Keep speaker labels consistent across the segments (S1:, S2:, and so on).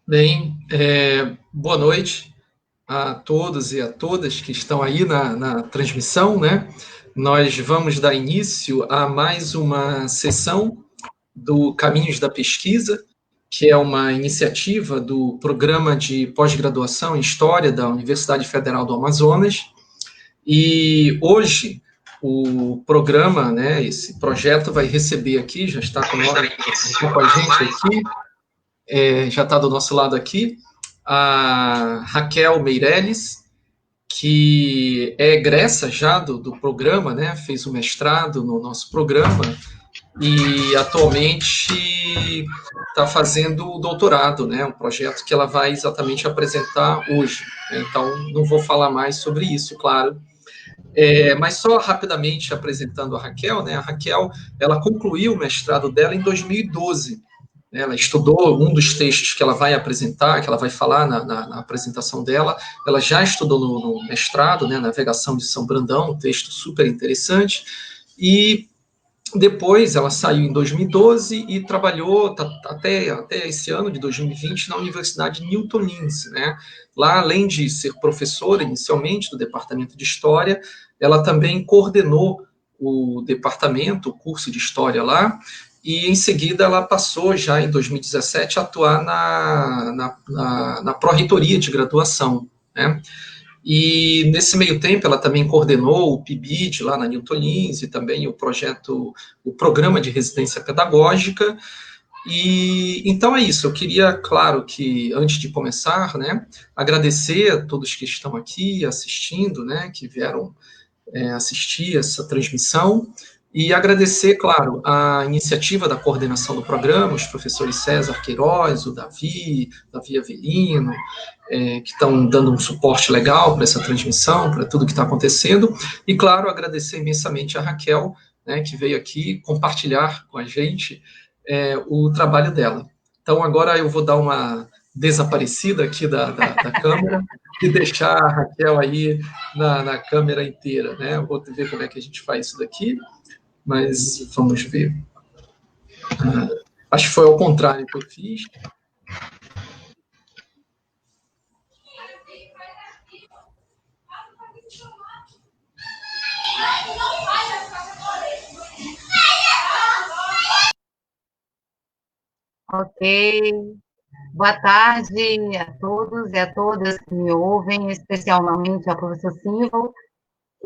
S1: Bem, boa noite a todos e a todas que estão aí na transmissão, né? Nós vamos dar início a mais uma sessão do Caminhos da Pesquisa, que é uma iniciativa do Programa de Pós-Graduação em História da Universidade Federal do Amazonas. E hoje o programa, né, esse projeto vai receber aqui, já está com a gente aqui, já está do nosso lado aqui, a Raquel Meirelles, que é egressa já do programa, né? Fez o mestrado no nosso programa e atualmente está fazendo o doutorado, né? Um projeto que ela vai exatamente apresentar hoje. Então, não vou falar mais sobre isso, claro. Mas só rapidamente apresentando a Raquel, né? A Raquel, ela concluiu o mestrado dela em 2012. Ela estudou um dos textos que ela vai apresentar, que ela vai falar na apresentação dela. Ela já estudou no mestrado, né, Navegação de São Brandão, um texto super interessante. E depois ela saiu em 2012 e trabalhou até esse ano de 2020 na Universidade Newton Lins, né? Lá, além de ser professora inicialmente do Departamento de História, ela também coordenou o departamento, o curso de História lá, e em seguida ela passou já em 2017 a atuar na pró-reitoria de graduação, né? E nesse meio tempo ela também coordenou o PIBID lá na Newton Lins e também o programa de residência pedagógica. E então é isso. Eu queria, claro, que antes de começar, né, agradecer a todos que estão aqui assistindo, né, que vieram assistir essa transmissão. E agradecer, claro, a iniciativa da coordenação do programa, os professores César Queiroz, o Davi Avelino, que estão dando um suporte legal para essa transmissão, para tudo que está acontecendo. E, claro, agradecer imensamente a Raquel, né, que veio aqui compartilhar com a gente o trabalho dela. Então, agora eu vou dar uma desaparecida aqui da câmera e deixar a Raquel aí na câmera inteira, né? Eu vou ver como é que a gente faz isso daqui, mas vamos ver. Acho que foi ao contrário que eu fiz.
S2: Ok. Boa tarde a todos e a todas que me ouvem, especialmente ao professor Silvio,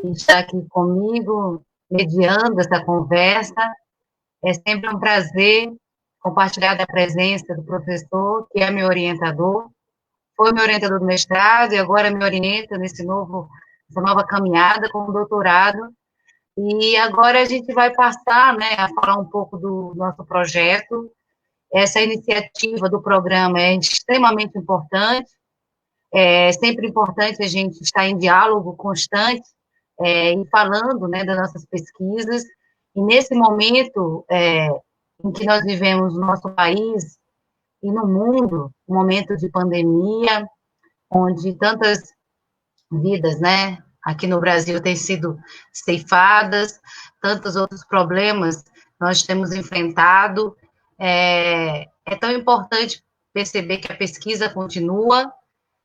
S2: que está aqui comigo, mediando essa conversa. É sempre um prazer compartilhar da presença do professor, que é meu orientador, foi meu orientador do mestrado e agora me orienta essa nova caminhada com o doutorado. E agora a gente vai passar, né, a falar um pouco do nosso projeto. Essa iniciativa do programa é extremamente importante, é sempre importante a gente estar em diálogo constante e falando, né, das nossas pesquisas, e nesse momento em que nós vivemos no nosso país e no mundo, um momento de pandemia, onde tantas vidas, né, aqui no Brasil têm sido ceifadas, tantos outros problemas nós temos enfrentado, é tão importante perceber que a pesquisa continua,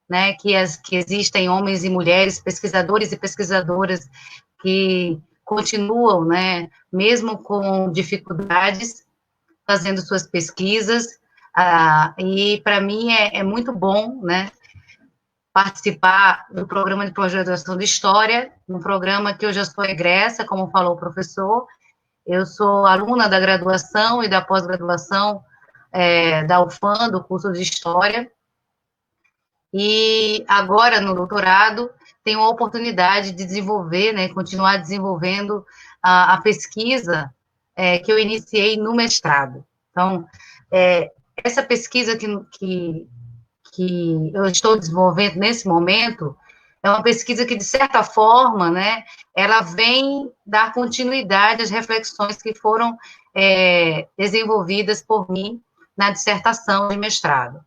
S2: né, que existem homens e mulheres, pesquisadores e pesquisadoras que continuam, né, mesmo com dificuldades, fazendo suas pesquisas, e para mim é muito bom, né, participar do programa de pós-graduação de História, um programa que eu já sou egressa, como falou o professor, eu sou aluna da graduação e da pós-graduação da UFAM, do curso de História, e agora, no doutorado, tenho a oportunidade de desenvolver, né, continuar desenvolvendo a pesquisa que eu iniciei no mestrado. Então, essa pesquisa que eu estou desenvolvendo nesse momento é uma pesquisa que, de certa forma, né, ela vem dar continuidade às reflexões que foram desenvolvidas por mim na dissertação de mestrado.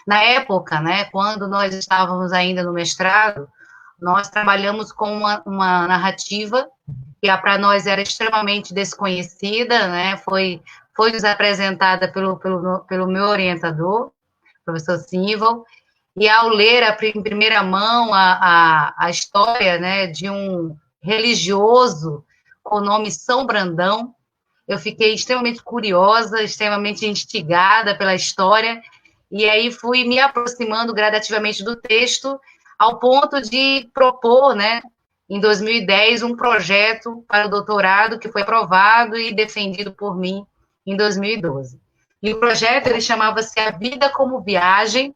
S2: Na época, né, quando nós estávamos ainda no mestrado, nós trabalhamos com uma narrativa que para nós era extremamente desconhecida, né, foi nos apresentada pelo meu orientador, professor Simval, e ao ler em primeira mão a história, né, de um religioso com o nome São Brandão, eu fiquei extremamente curiosa, extremamente instigada pela história, e aí fui me aproximando gradativamente do texto, ao ponto de propor, né, em 2010, um projeto para o doutorado que foi aprovado e defendido por mim em 2012. E o projeto, ele chamava-se A Vida como Viagem,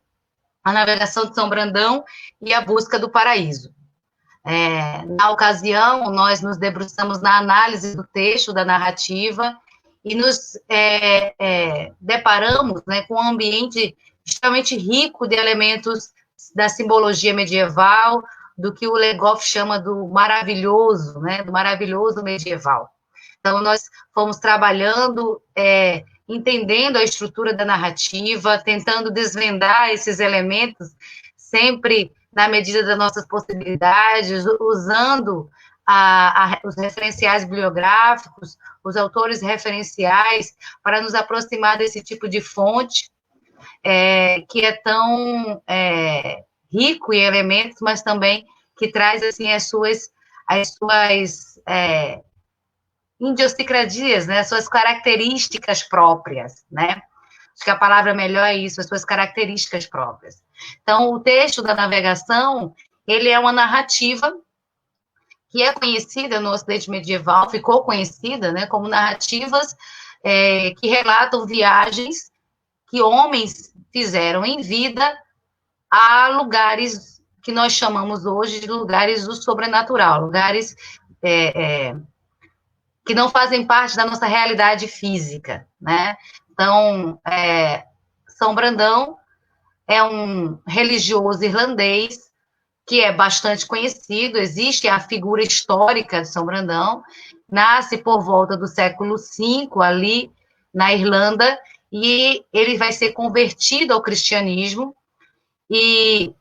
S2: a Navegação de São Brandão e a Busca do Paraíso. Na ocasião, nós nos debruçamos na análise do texto, da narrativa, e nos deparamos, né, com um ambiente extremamente rico de elementos da simbologia medieval, do que o Legoff chama do maravilhoso, né, do maravilhoso medieval. Então, nós fomos trabalhando, entendendo a estrutura da narrativa, tentando desvendar esses elementos, sempre na medida das nossas possibilidades, usando os referenciais bibliográficos, os autores referenciais, para nos aproximar desse tipo de fonte, que é tão rico em elementos, mas também que traz, assim, as suas idiosincrasias, né, as suas características próprias, né? Acho que a palavra melhor é isso, as suas características próprias. Então, o texto da navegação, ele é uma narrativa que é conhecida no Ocidente medieval, ficou conhecida, né, como narrativas que relatam viagens que homens fizeram em vida a lugares que nós chamamos hoje de lugares do sobrenatural, lugares que não fazem parte da nossa realidade física, né? Então, São Brandão é um religioso irlandês que é bastante conhecido, existe a figura histórica de São Brandão, nasce por volta do século V, ali na Irlanda, e ele vai ser convertido ao cristianismo, e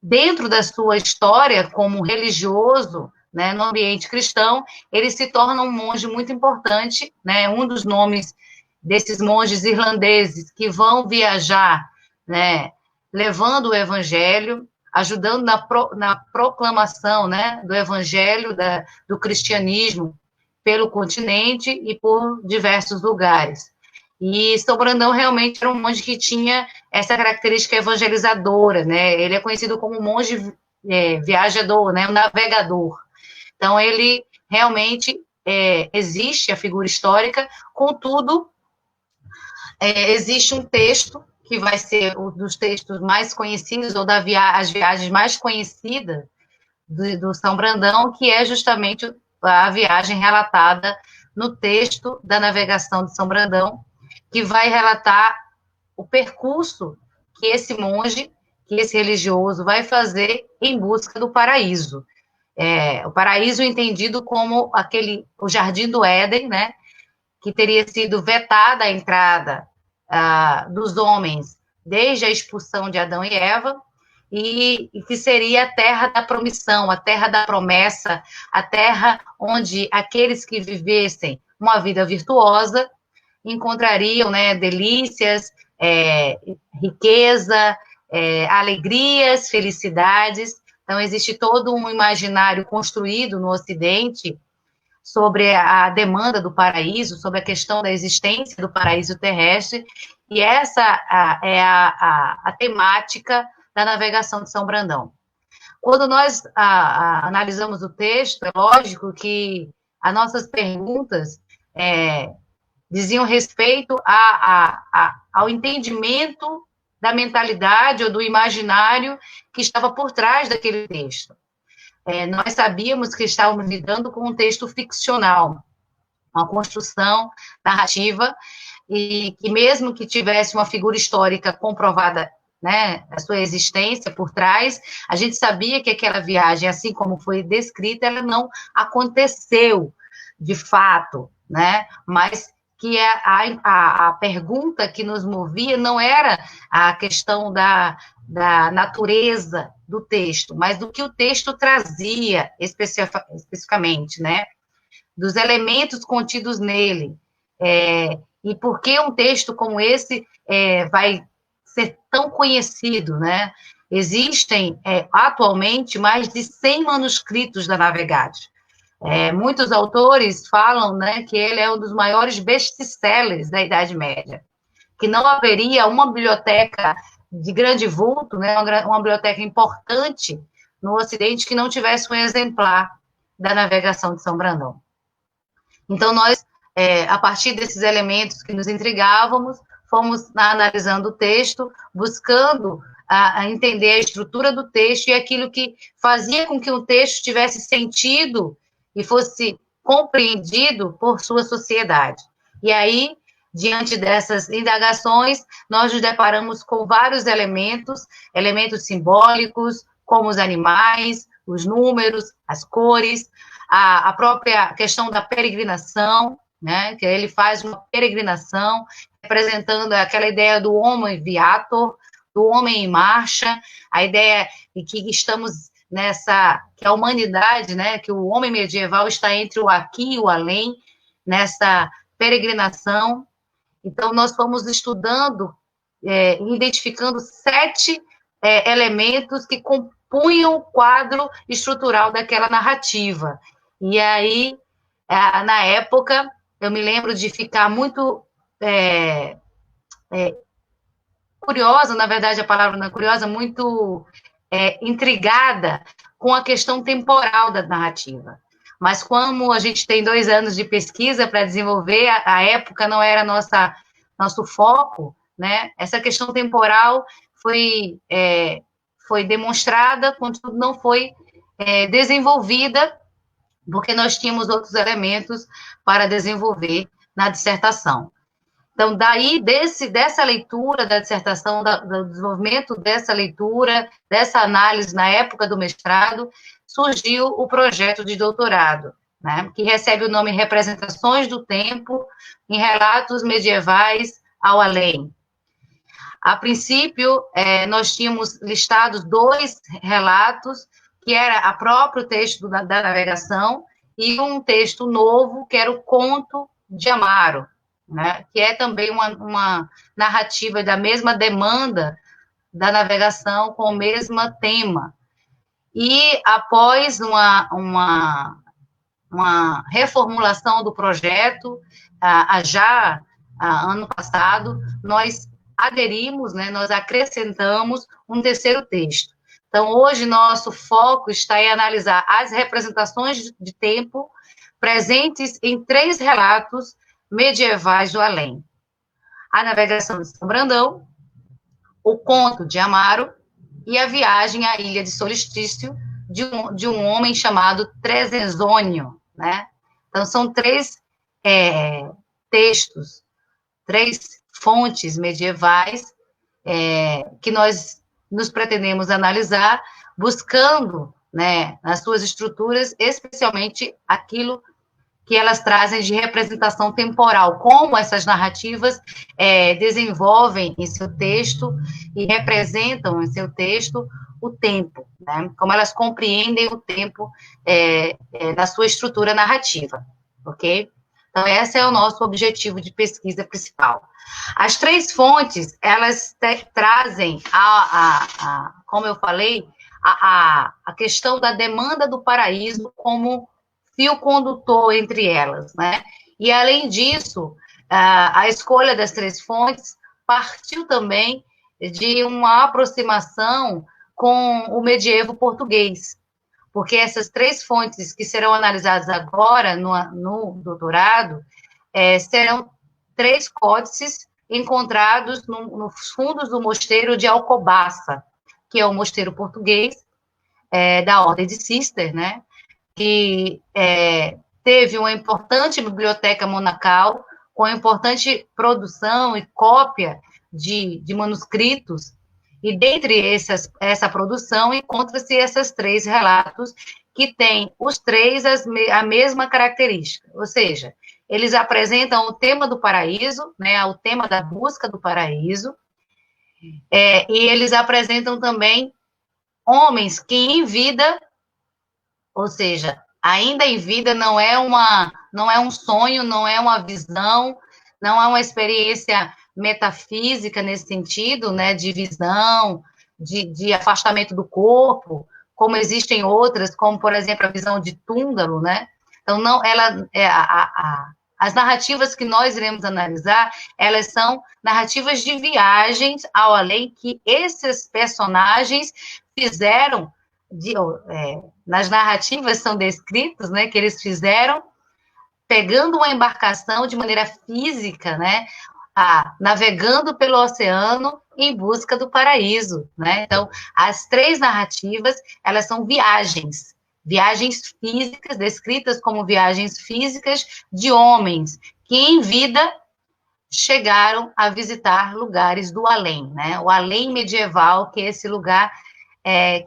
S2: dentro da sua história como religioso, né, no ambiente cristão, ele se torna um monge muito importante, né, um dos nomes desses monges irlandeses que vão viajar, né, levando o evangelho, ajudando na proclamação, né, do evangelho, do cristianismo pelo continente e por diversos lugares. E São Brandão realmente era um monge que tinha essa característica evangelizadora, né? Ele é conhecido como um monge viajador, né? Um navegador. Então, ele realmente existe a figura histórica, contudo, existe um texto que vai ser um dos textos mais conhecidos, ou as viagens mais conhecidas do São Brandão, que é justamente a viagem relatada no texto da navegação de São Brandão, que vai relatar o percurso que esse monge, que esse religioso vai fazer em busca do paraíso. O paraíso entendido como o Jardim do Éden, né, que teria sido vetada a entrada dos homens desde a expulsão de Adão e Eva, e que seria a terra da promissão, a terra da promessa, a terra onde aqueles que vivessem uma vida virtuosa encontrariam, né, delícias, riqueza, alegrias, felicidades. Então, existe todo um imaginário construído no Ocidente sobre a demanda do paraíso, sobre a questão da existência do paraíso terrestre, e essa é a temática da navegação de São Brandão. Quando nós analisamos o texto, é lógico que as nossas perguntas diziam respeito ao entendimento da mentalidade ou do imaginário que estava por trás daquele texto. Nós sabíamos que estávamos lidando com um texto ficcional, uma construção narrativa, e que mesmo que tivesse uma figura histórica comprovada, né, a sua existência por trás, a gente sabia que aquela viagem, assim como foi descrita, ela não aconteceu de fato, né, mas que a pergunta que nos movia não era a questão da natureza do texto, mas do que o texto trazia especificamente, né, dos elementos contidos nele, e por que um texto como esse vai ser tão conhecido, né? Existem, atualmente, mais de 100 manuscritos da Navegate. Muitos autores falam, né, que ele é um dos maiores best-sellers da Idade Média, que não haveria uma biblioteca de grande vulto, né, uma biblioteca importante no Ocidente que não tivesse um exemplar da navegação de São Brandão. Então, nós, a partir desses elementos que nos intrigávamos, fomos analisando o texto, buscando a entender a estrutura do texto e aquilo que fazia com que o texto tivesse sentido e fosse compreendido por sua sociedade. E aí, diante dessas indagações, nós nos deparamos com vários elementos simbólicos, como os animais, os números, as cores, a própria questão da peregrinação, né, que ele faz uma peregrinação, representando aquela ideia do homem viator, do homem em marcha, a ideia de que estamos que a humanidade, né, que o homem medieval está entre o aqui e o além, nessa peregrinação. Então, nós fomos estudando, identificando 7 elementos que compunham o quadro estrutural daquela narrativa. E aí, na época, eu me lembro de ficar muito curiosa, na verdade, a palavra não é curiosa, muito intrigada com a questão temporal da narrativa. Mas como a gente tem 2 anos de pesquisa para desenvolver, a época não era nosso foco, né? Essa questão temporal foi demonstrada, contudo não foi desenvolvida, porque nós tínhamos outros elementos para desenvolver na dissertação. Então, daí, dessa leitura da dissertação, do desenvolvimento dessa leitura, dessa análise na época do mestrado, surgiu o projeto de doutorado, né, que recebe o nome Representações do Tempo em Relatos Medievais ao Além. A princípio, nós tínhamos listados 2 relatos, que era o próprio texto da navegação, e um texto novo, que era o Conto de Amaro, né, que é também uma narrativa da mesma demanda da navegação, com o mesmo tema. E após uma reformulação do projeto, ano passado, nós aderimos, né, nós acrescentamos um terceiro texto. Então, hoje, nosso foco está em analisar as representações de tempo presentes em 3 relatos medievais do além: a navegação de São Brandão, o conto de Amaro e a viagem à ilha de Solstício de um homem chamado Trezenzônio, né? Então, são 3 textos, 3 fontes medievais que nós nos pretendemos analisar, buscando, né, nas suas estruturas, especialmente aquilo que elas trazem de representação temporal, como essas narrativas desenvolvem em seu texto e representam em seu texto o tempo, né? Como elas compreendem o tempo na sua estrutura narrativa, ok? Então, esse é o nosso objetivo de pesquisa principal. As 3 fontes, elas trazem, como eu falei, a questão da demanda do paraíso como fio condutor entre elas, né? E, além disso, a escolha das 3 fontes partiu também de uma aproximação com o medievo português, porque essas 3 fontes que serão analisadas agora no doutorado serão 3 códices encontrados nos fundos do mosteiro de Alcobaça, que é o mosteiro português da Ordem de Cister, né? Que teve uma importante biblioteca monacal, com importante produção e cópia de manuscritos, e dentre essa produção encontra-se esses 3 relatos, que têm os 3 a mesma característica, ou seja, eles apresentam o tema do paraíso, né, o tema da busca do paraíso, e eles apresentam também homens que em vida, ou seja, ainda em vida, não é um sonho, não é uma visão, não é uma experiência metafísica nesse sentido, né, de visão, de afastamento do corpo, como existem outras, como, por exemplo, a visão de Túndalo, né? Então, não, ela, as narrativas que nós iremos analisar, elas são narrativas de viagens ao além que esses personagens fizeram, nas narrativas são descritos, né, que eles fizeram pegando uma embarcação de maneira física, né, navegando pelo oceano em busca do paraíso, né? Então, as três narrativas, elas são viagens físicas, descritas como viagens físicas de homens que em vida chegaram a visitar lugares do além, né? O além medieval, que é esse lugar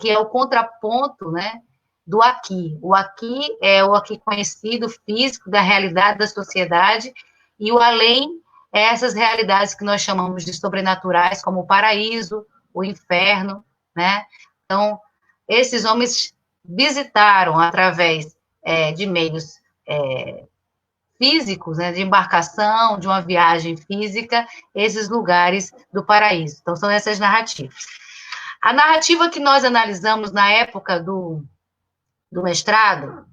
S2: que é o contraponto, né, do aqui. O aqui é o aqui conhecido, físico, da realidade da sociedade, e o além é essas realidades que nós chamamos de sobrenaturais, como o paraíso, o inferno, né? Então, esses homens visitaram, através de meios físicos, né, de embarcação, de uma viagem física, esses lugares do paraíso. Então, são essas narrativas. A narrativa que nós analisamos na época do mestrado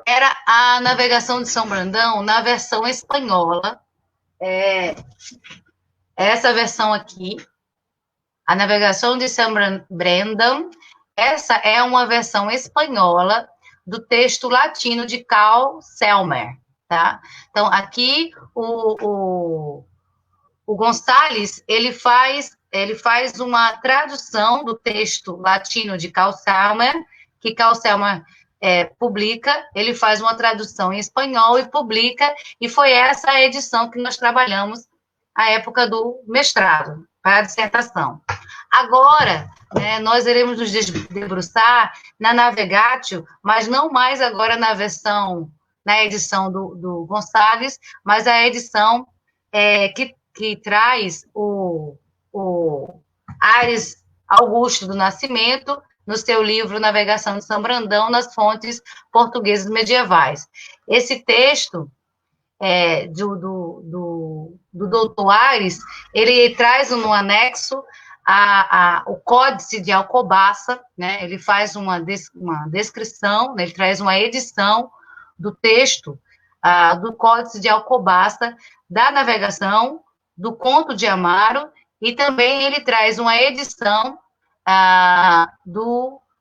S2: era a navegação de São Brandão na versão espanhola. Essa versão aqui, a navegação de São Brandão, essa é uma versão espanhola do texto latino de Carl Selmer, tá? Então, aqui o Gonçalves, ele faz uma tradução do texto latino de Carl Selmer, que Carl Selmer publica, ele faz uma tradução em espanhol e publica, e foi essa a edição que nós trabalhamos à época do mestrado, para a dissertação. Agora, né, nós iremos nos debruçar na Navegatio, mas não mais agora na edição do Gonçalves, mas a edição que traz o Aires Augusto do Nascimento, no seu livro Navegação de São Brandão, nas fontes portuguesas medievais. Esse texto do doutor Aires, ele traz no anexo o Códice de Alcobaça, né? Ele faz uma descrição, né? Ele traz uma edição do texto do Códice de Alcobaça, da navegação, do Conto de Amaro, e também ele traz uma edição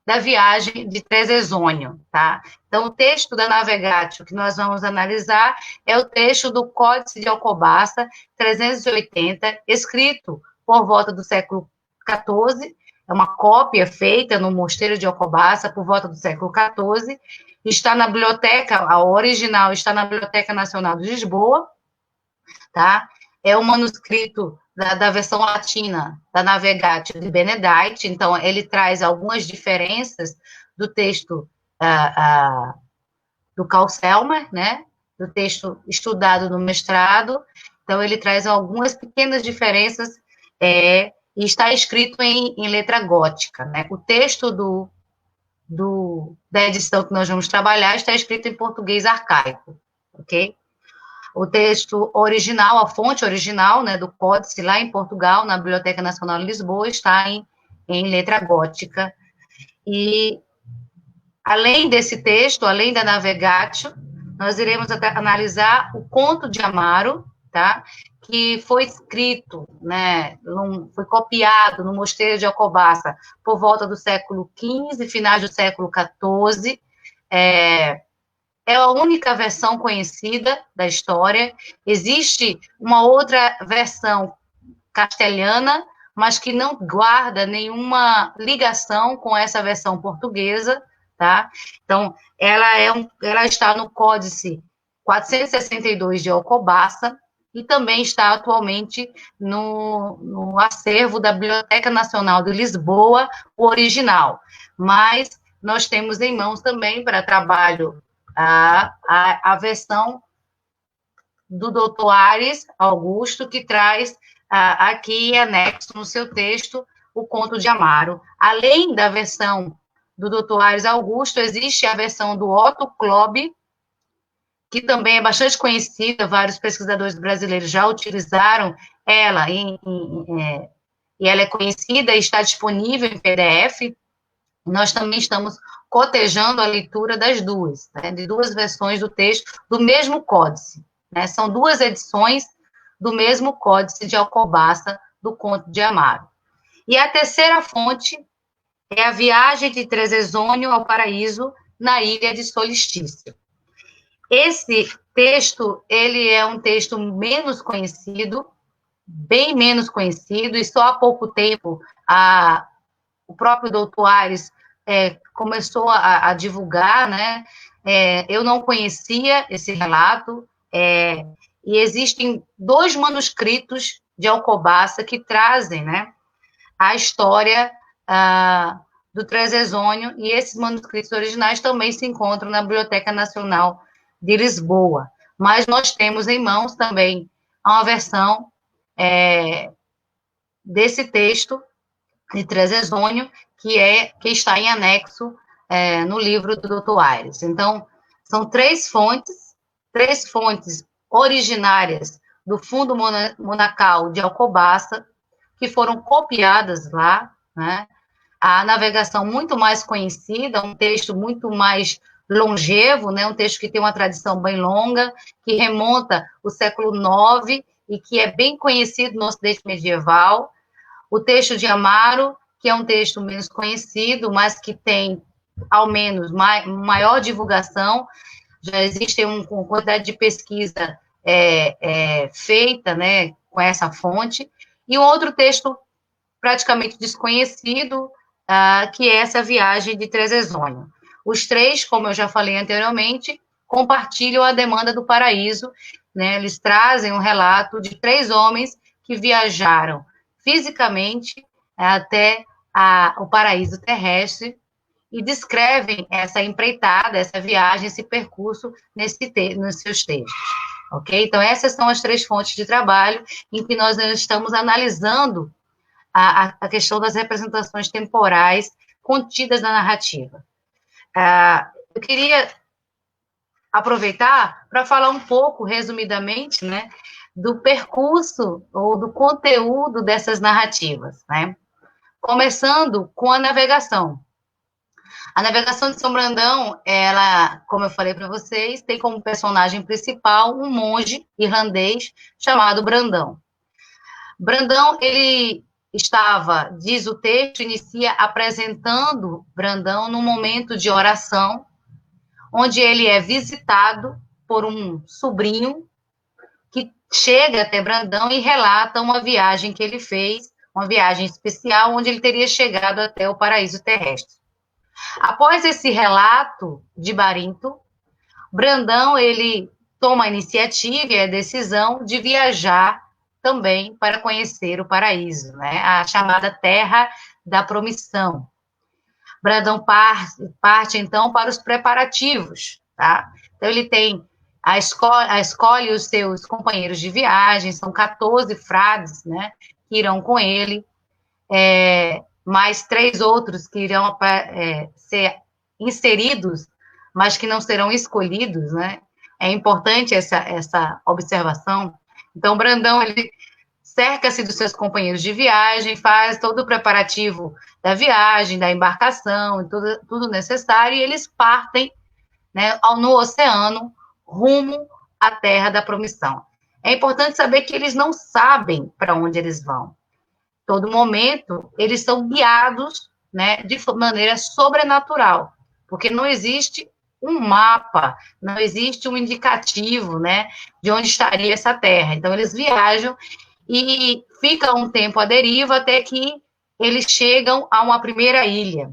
S2: da viagem de Trezezônio, tá? Então, o texto da Navegatio que nós vamos analisar é o texto do Códice de Alcobaça, 380, escrito por volta do século XIV, é uma cópia feita no Mosteiro de Alcobaça por volta do século XIV, está na biblioteca, a original está na Biblioteca Nacional de Lisboa, tá? É um manuscrito da versão latina da Navegatio de Benedite, então ele traz algumas diferenças do texto do Carl Selmer, né, do texto estudado no mestrado, então ele traz algumas pequenas diferenças e está escrito em letra gótica, né, o texto da edição que nós vamos trabalhar está escrito em português arcaico, ok? O texto original, a fonte original, né, do Códice, lá em Portugal, na Biblioteca Nacional de Lisboa, está em letra gótica. E, além desse texto, além da Navegatio, nós iremos analisar o Conto de Amaro, tá? Que foi escrito, né, foi copiado no Mosteiro de Alcobaça por volta do século XV, finais do século XIV, é a única versão conhecida da história. Existe uma outra versão castelhana, mas que não guarda nenhuma ligação com essa versão portuguesa, tá? Então, ela está no Códice 462 de Alcobaça e também está atualmente no acervo da Biblioteca Nacional de Lisboa, o original. Mas nós temos em mãos também, para trabalho, a versão do doutor Aires Augusto, que traz aqui anexo no seu texto o Conto de Amaro. Além da versão do doutor Aires Augusto, existe a versão do Otto Klob, que também é bastante conhecida, vários pesquisadores brasileiros já utilizaram ela, e ela é conhecida e está disponível em PDF. Nós também estamos cotejando a leitura das duas, né, de duas versões do texto do mesmo códice. Né, são duas edições do mesmo códice de Alcobaça, do Conto de Amaro. E a terceira fonte é a Viagem de Trezezônio ao Paraíso, na Ilha de Solistício. Esse texto, ele é um texto menos conhecido, bem menos conhecido, e só há pouco tempo o próprio doutor Aires começou a divulgar, né? Eu não conhecia esse relato, e existem 2 manuscritos de Alcobaça que trazem, né, a história do Trezezônio, e esses manuscritos originais também se encontram na Biblioteca Nacional de Lisboa. Mas nós temos em mãos também uma versão desse texto de Trezezônio, que está em anexo no livro do Dr. Aires. Então, são 3 fontes originárias do Fundo Monacal de Alcobaça, que foram copiadas lá, né? A navegação muito mais conhecida, um texto muito mais longevo, né? Um texto que tem uma tradição bem longa, que remonta ao século IX e que é bem conhecido no Ocidente medieval. O texto de Amaro, que é um texto menos conhecido, mas que tem, ao menos, maior divulgação. Já existe uma quantidade de pesquisa feita, né, com essa fonte. E um outro texto praticamente desconhecido, que é essa Viagem de Trezezônio. Os 3, como eu já falei anteriormente, compartilham a demanda do paraíso, né? Eles trazem um relato de 3 homens que viajaram fisicamente até o paraíso terrestre e descrevem essa empreitada, essa viagem, esse percurso nos seus textos. Ok? Então, essas são as 3 fontes de trabalho em que nós estamos analisando a questão das representações temporais contidas na narrativa. Eu queria aproveitar para falar um pouco, resumidamente, né, do percurso ou do conteúdo dessas narrativas, né? Começando com a navegação. A navegação de São Brandão, ela, como eu falei para vocês, tem como personagem principal um monge irlandês chamado Brandão. Brandão, ele estava, diz o texto, inicia apresentando Brandão num momento de oração, onde ele é visitado por um sobrinho que chega até Brandão e relata uma viagem que ele fez, uma viagem especial, onde ele teria chegado até o paraíso terrestre. Após esse relato de Barinto, Brandão, ele toma a iniciativa e a decisão de viajar também para conhecer o paraíso, né? A chamada Terra da Promissão. Brandão parte então, para os preparativos, tá? Então, ele tem escolhe os seus companheiros de viagem, são 14 frades, né, que irão com ele, mais 3 outros que irão ser inseridos, mas que não serão escolhidos, né? É importante essa observação. Então, Brandão, ele cerca-se dos seus companheiros de viagem, faz todo o preparativo da viagem, da embarcação, tudo necessário, e eles partem, né, no oceano, rumo à Terra da Promissão. É importante saber que eles não sabem para onde eles vão. Todo momento, eles são guiados, né, de maneira sobrenatural, porque não existe um mapa, não existe um indicativo, né, de onde estaria essa terra. Então, eles viajam e ficam um tempo à deriva até que eles chegam a uma primeira ilha.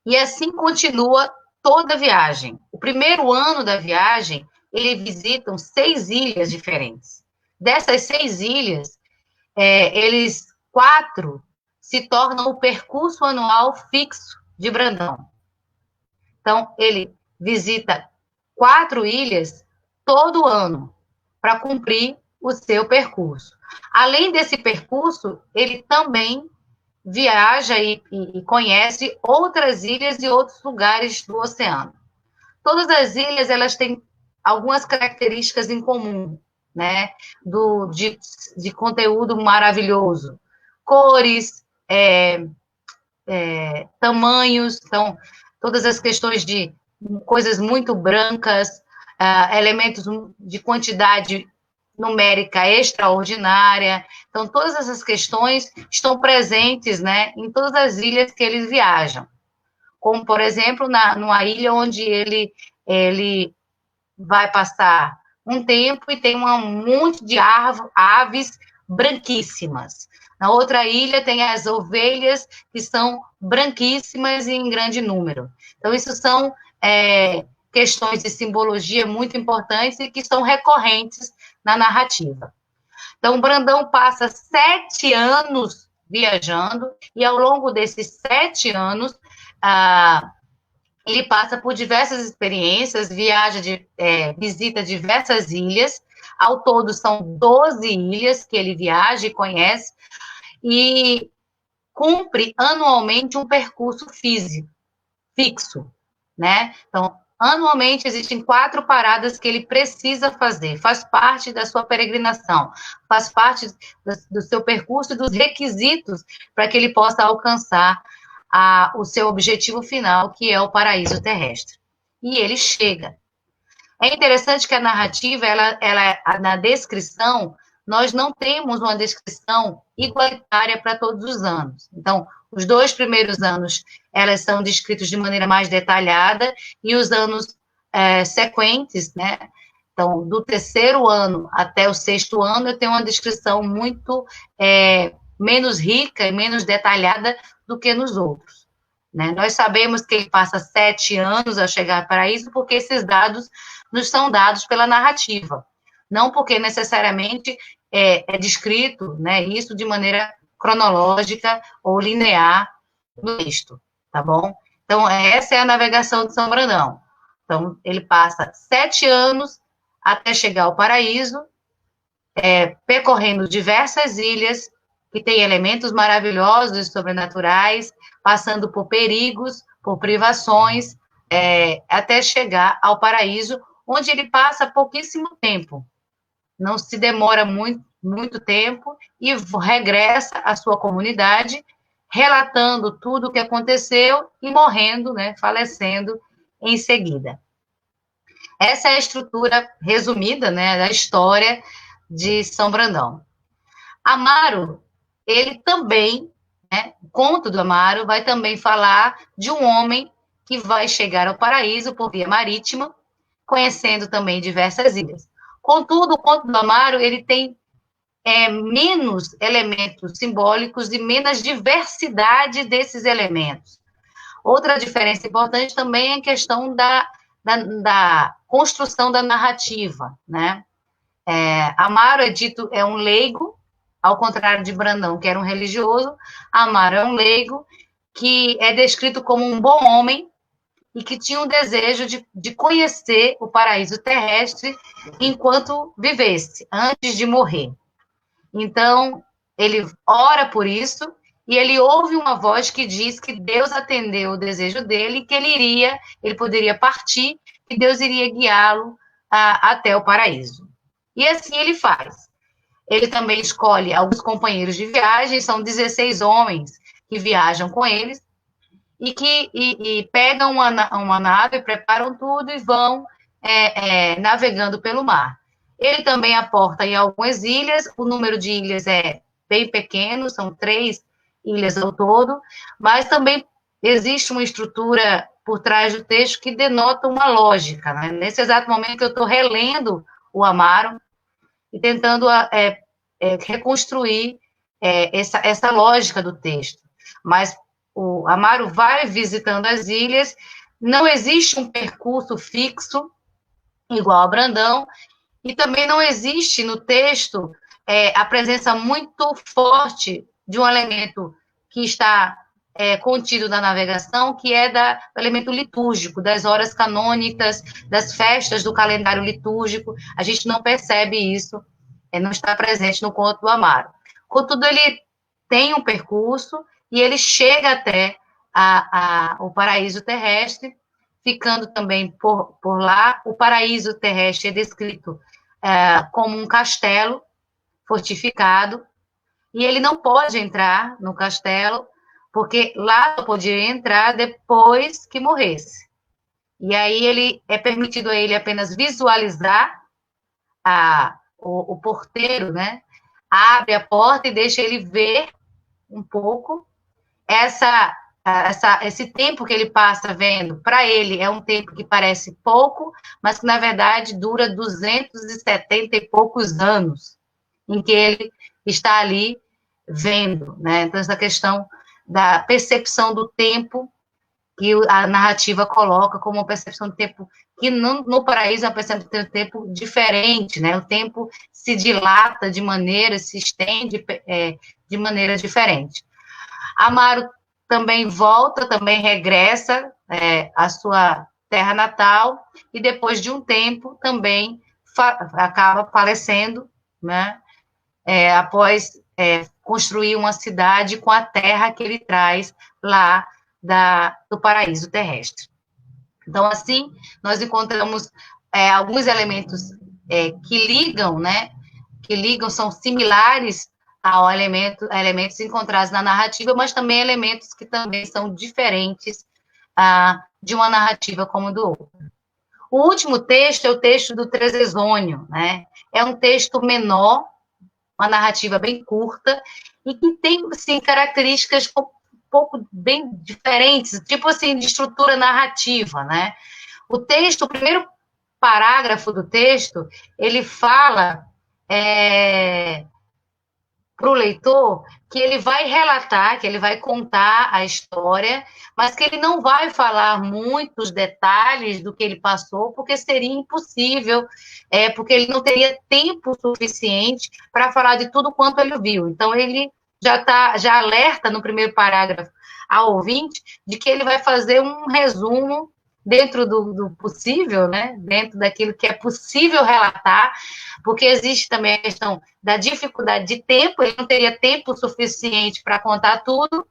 S2: E assim continua toda a viagem. O primeiro ano da viagem, eles visitam 6 ilhas diferentes. Dessas 6 ilhas, 4 se tornam o percurso anual fixo de Brandão. Então, ele visita 4 ilhas todo ano para cumprir o seu percurso. Além desse percurso, ele também viaja e conhece outras ilhas e outros lugares do oceano. Todas as ilhas, elas têm algumas características em comum, né, de conteúdo maravilhoso, cores, tamanhos, então, todas as questões de coisas muito brancas, elementos de quantidade numérica extraordinária, então, todas essas questões estão presentes, né, em todas as ilhas que eles viajam, como, por exemplo, numa ilha onde ele vai passar um tempo e tem um monte de aves branquíssimas. Na outra ilha tem as ovelhas que são branquíssimas e em grande número. Então, isso são questões de simbologia muito importantes e que são recorrentes na narrativa. Então, Brandão passa 7 anos viajando, e ao longo desses 7 anos, ele passa por diversas experiências, visita diversas ilhas, ao todo são 12 ilhas que ele viaja e conhece, e cumpre anualmente um percurso fixo, né? Então, anualmente existem 4 paradas que ele precisa fazer, faz parte da sua peregrinação, faz parte do seu percurso e dos requisitos para que ele possa alcançar o seu objetivo final, que é o paraíso terrestre. E ele chega. É interessante que a narrativa, na descrição, nós não temos uma descrição igualitária para todos os anos. Então, os 2 primeiros anos, elas são descritos de maneira mais detalhada, e os anos sequentes, né? Então, do 3º ano até o 6º ano, eu tenho uma descrição muito menos rica e menos detalhada do que nos outros, né? Nós sabemos que ele passa 7 anos a chegar ao paraíso, porque esses dados nos são dados pela narrativa, não porque necessariamente é descrito, né, isso de maneira cronológica ou linear no texto, tá bom? Então, essa é a navegação de São Brandão. Então, ele passa 7 anos até chegar ao paraíso, percorrendo diversas ilhas, que tem elementos maravilhosos e sobrenaturais, passando por perigos, por privações, até chegar ao paraíso, onde ele passa pouquíssimo tempo. Não se demora muito tempo e regressa à sua comunidade, relatando tudo o que aconteceu e morrendo, né, falecendo em seguida. Essa é a estrutura resumida, né, da história de São Brandão. Amaro, ele também, né, o conto do Amaro vai também falar de um homem que vai chegar ao paraíso por via marítima, conhecendo também diversas ilhas. Contudo, o conto do Amaro, ele tem menos elementos simbólicos e menos diversidade desses elementos. Outra diferença importante também é a questão da construção da narrativa, né? Amaro é um leigo, ao contrário de Brandão, que era um religioso. Amaro é um leigo que é descrito como um bom homem e que tinha um desejo de conhecer o paraíso terrestre enquanto vivesse, antes de morrer. Então, ele ora por isso, e ele ouve uma voz que diz que Deus atendeu o desejo dele, que ele poderia partir, e Deus iria guiá-lo até o paraíso. E assim ele faz. Ele também escolhe alguns companheiros de viagem, são 16 homens que viajam com eles, e pegam uma nave, preparam tudo e vão navegando pelo mar. Ele também aporta em algumas ilhas, o número de ilhas é bem pequeno, são 3 ilhas ao todo, mas também existe uma estrutura por trás do texto que denota uma lógica, né? Nesse exato momento eu estou relendo o Amaro e tentando reconstruir essa lógica do texto, mas o Amaro vai visitando as ilhas, não existe um percurso fixo, igual a Brandão, e também não existe no texto a presença muito forte de um elemento que está contido na navegação, que é do elemento litúrgico, das horas canônicas, das festas do calendário litúrgico. A gente não percebe isso, não está presente no conto do Amaro. Contudo, ele tem um percurso e ele chega até o paraíso terrestre, ficando também por lá. O paraíso terrestre é descrito como um castelo fortificado, e ele não pode entrar no castelo, porque lá só podia entrar depois que morresse. E aí ele é permitido a ele apenas visualizar o porteiro, né? Abre a porta e deixa ele ver um pouco esse tempo que ele passa vendo. Para ele é um tempo que parece pouco, mas que na verdade dura 270 e poucos anos em que ele está ali vendo, né? Então essa questão da percepção do tempo que a narrativa coloca como uma percepção de tempo que no paraíso é uma percepção de tempo diferente, né? O tempo se dilata de maneira, se estende de maneira diferente. Amaro também volta, também regressa à sua terra natal e depois de um tempo também acaba falecendo, né? Após construir uma cidade com a terra que ele traz lá do paraíso terrestre. Então, assim, nós encontramos alguns elementos que ligam, né? Que ligam, são similares a elementos encontrados na narrativa, mas também elementos que também são diferentes de uma narrativa como do outro. O último texto é o texto do Trezezônio, né? É um texto menor, uma narrativa bem curta, e que tem, assim, características um pouco bem diferentes, tipo assim, de estrutura narrativa, né? O primeiro parágrafo do texto, ele fala para o leitor que ele vai relatar, que ele vai contar a história, mas que ele não vai falar muitos detalhes do que ele passou, porque seria impossível, porque ele não teria tempo suficiente para falar de tudo quanto ele viu. Então, ele já alerta no primeiro parágrafo ao ouvinte de que ele vai fazer um resumo dentro do possível, né? Dentro daquilo que é possível relatar, porque existe também a questão da dificuldade de tempo, ele não teria tempo suficiente para contar tudo,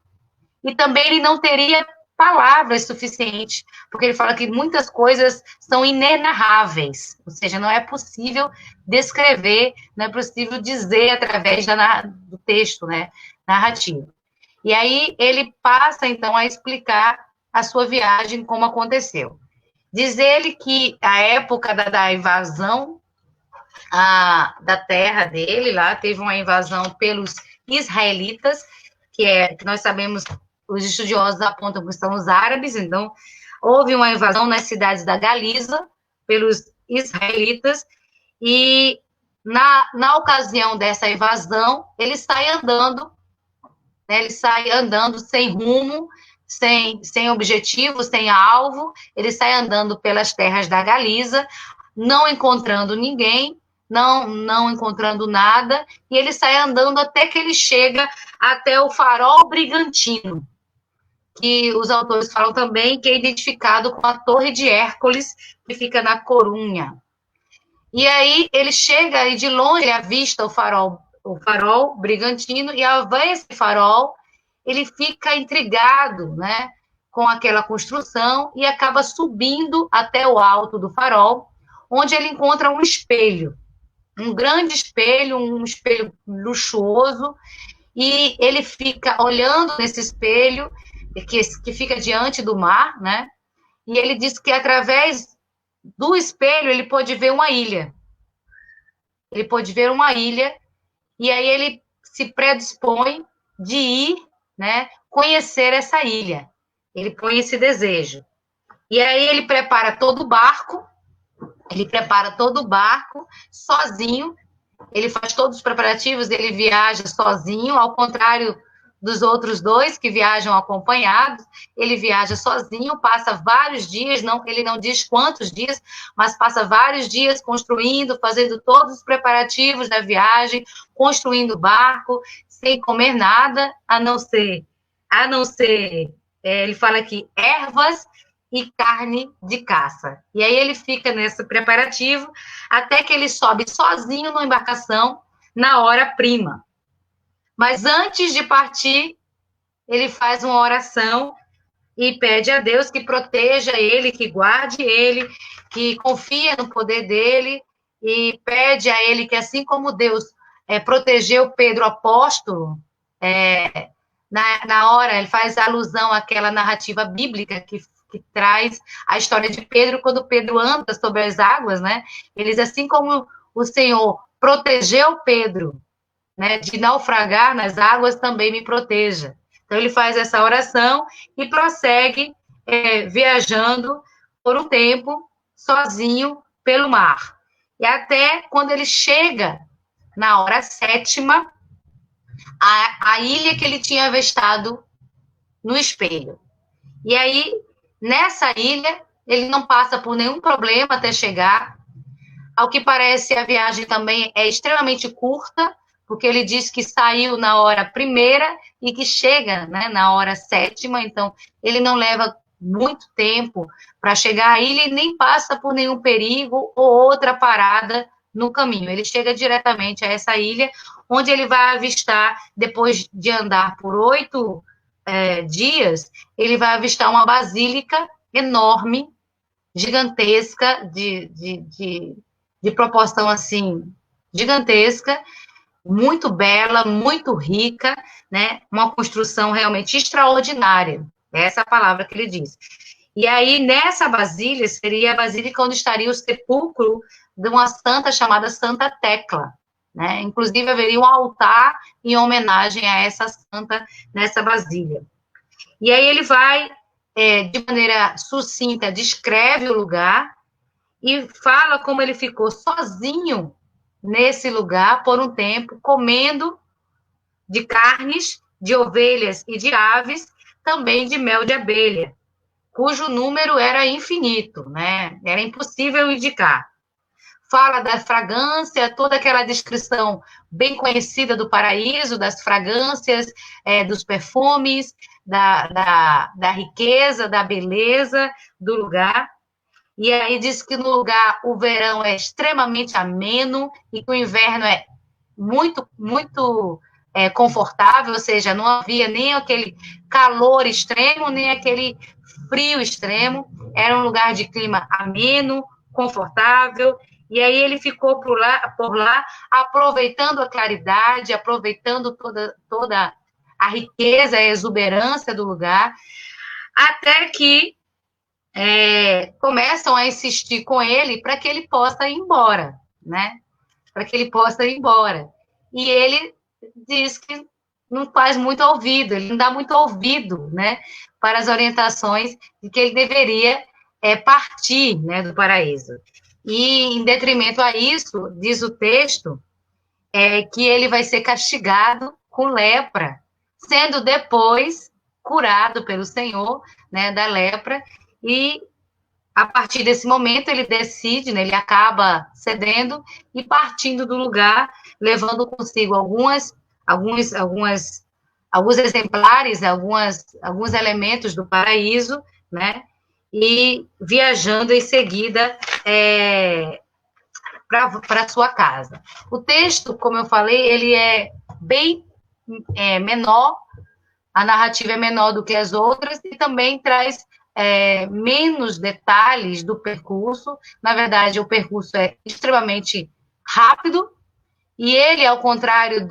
S2: e também ele não teria palavras suficientes, porque ele fala que muitas coisas são inenarráveis, ou seja, não é possível descrever, não é possível dizer através do texto, né, narrativo. E aí ele passa, então, a explicar a sua viagem, como aconteceu. Diz ele que a época da invasão da terra dele, lá teve uma invasão pelos israelitas, que nós sabemos, os estudiosos apontam que são os árabes, então houve uma invasão nas cidades da Galiza pelos israelitas, e na ocasião dessa invasão, ele sai andando, né, ele sai andando sem rumo, sem objetivo, sem alvo, ele sai andando pelas terras da Galiza, não encontrando ninguém, não encontrando nada, e ele sai andando até que ele chega até o farol Brigantino, que os autores falam também que é identificado com a Torre de Hércules, que fica na Corunha. E aí ele chega e de longe ele avista o farol Brigantino, e ao ver esse farol, ele fica intrigado, né, com aquela construção e acaba subindo até o alto do farol, onde ele encontra um espelho, um grande espelho, um espelho luxuoso, e ele fica olhando nesse espelho, que fica diante do mar, né, e ele diz que através do espelho ele pôde ver uma ilha. Ele pôde ver uma ilha, e aí ele se predispõe de ir, né, conhecer essa ilha. Ele põe esse desejo. E aí ele prepara todo o barco sozinho, ele faz todos os preparativos, ele viaja sozinho, ao contrário dos outros dois que viajam acompanhados, ele viaja sozinho, passa vários dias, ele não diz quantos dias, mas passa vários dias construindo, fazendo todos os preparativos da viagem, construindo o barco, sem comer nada, a não ser, ele fala aqui, ervas e carne de caça. E aí ele fica nesse preparativo até que ele sobe sozinho na embarcação na hora prima. Mas antes de partir, ele faz uma oração e pede a Deus que proteja ele, que guarde ele, que confia no poder dele, e pede a ele que, assim como Deus protegeu Pedro apóstolo, na hora, ele faz alusão àquela narrativa bíblica que traz a história de Pedro, quando Pedro anda sobre as águas, né? Ele diz, assim como o Senhor protegeu Pedro, né, de naufragar nas águas, também me proteja. Então, ele faz essa oração e prossegue viajando por um tempo, sozinho, pelo mar. E até quando ele chega na hora 7ª, a ilha que ele tinha avistado no espelho. E aí, nessa ilha, ele não passa por nenhum problema até chegar. Ao que parece, a viagem também é extremamente curta, porque ele diz que saiu na hora 1ª e que chega, né, na hora 7ª, então ele não leva muito tempo para chegar à ilha e nem passa por nenhum perigo ou outra parada no caminho. Ele chega diretamente a essa ilha, onde ele vai avistar, depois de andar por 8 dias, ele vai avistar uma basílica enorme, gigantesca, de proporção, assim, gigantesca, muito bela, muito rica, né? Uma construção realmente extraordinária. Essa é a palavra que ele diz. E aí, nessa basílica, seria a basílica onde estaria o sepulcro de uma santa chamada Santa Tecla, né? Inclusive, haveria um altar em homenagem a essa santa nessa basílica. E aí ele vai, de maneira sucinta, descreve o lugar e fala como ele ficou sozinho nesse lugar por um tempo, comendo de carnes, de ovelhas e de aves, também de mel de abelha, cujo número era infinito, né? Era impossível indicar. Fala da fragrância, toda aquela descrição bem conhecida do paraíso, das fragrâncias, dos perfumes, da riqueza, da beleza do lugar. E aí diz que no lugar o verão é extremamente ameno e que o inverno é muito, muito confortável, ou seja, não havia nem aquele calor extremo, nem aquele frio extremo. Era um lugar de clima ameno, confortável. E aí ele ficou por lá aproveitando a claridade, aproveitando toda a riqueza, a exuberância do lugar, até que começam a insistir com ele para que ele possa ir embora, né? Para que ele possa ir embora. E ele diz que não faz muito ouvido, ele não dá muito ouvido, né, para as orientações de que ele deveria partir, né, do paraíso. E, em detrimento a isso, diz o texto, que ele vai ser castigado com lepra, sendo depois curado pelo Senhor, né, da lepra, e a partir desse momento ele decide, né, ele acaba cedendo e partindo do lugar, levando consigo alguns exemplares, alguns elementos do paraíso, né, e viajando em seguida para sua casa. O texto, como eu falei, ele é bem menor, a narrativa é menor do que as outras e também traz menos detalhes do percurso. Na verdade, o percurso é extremamente rápido e ele, ao contrário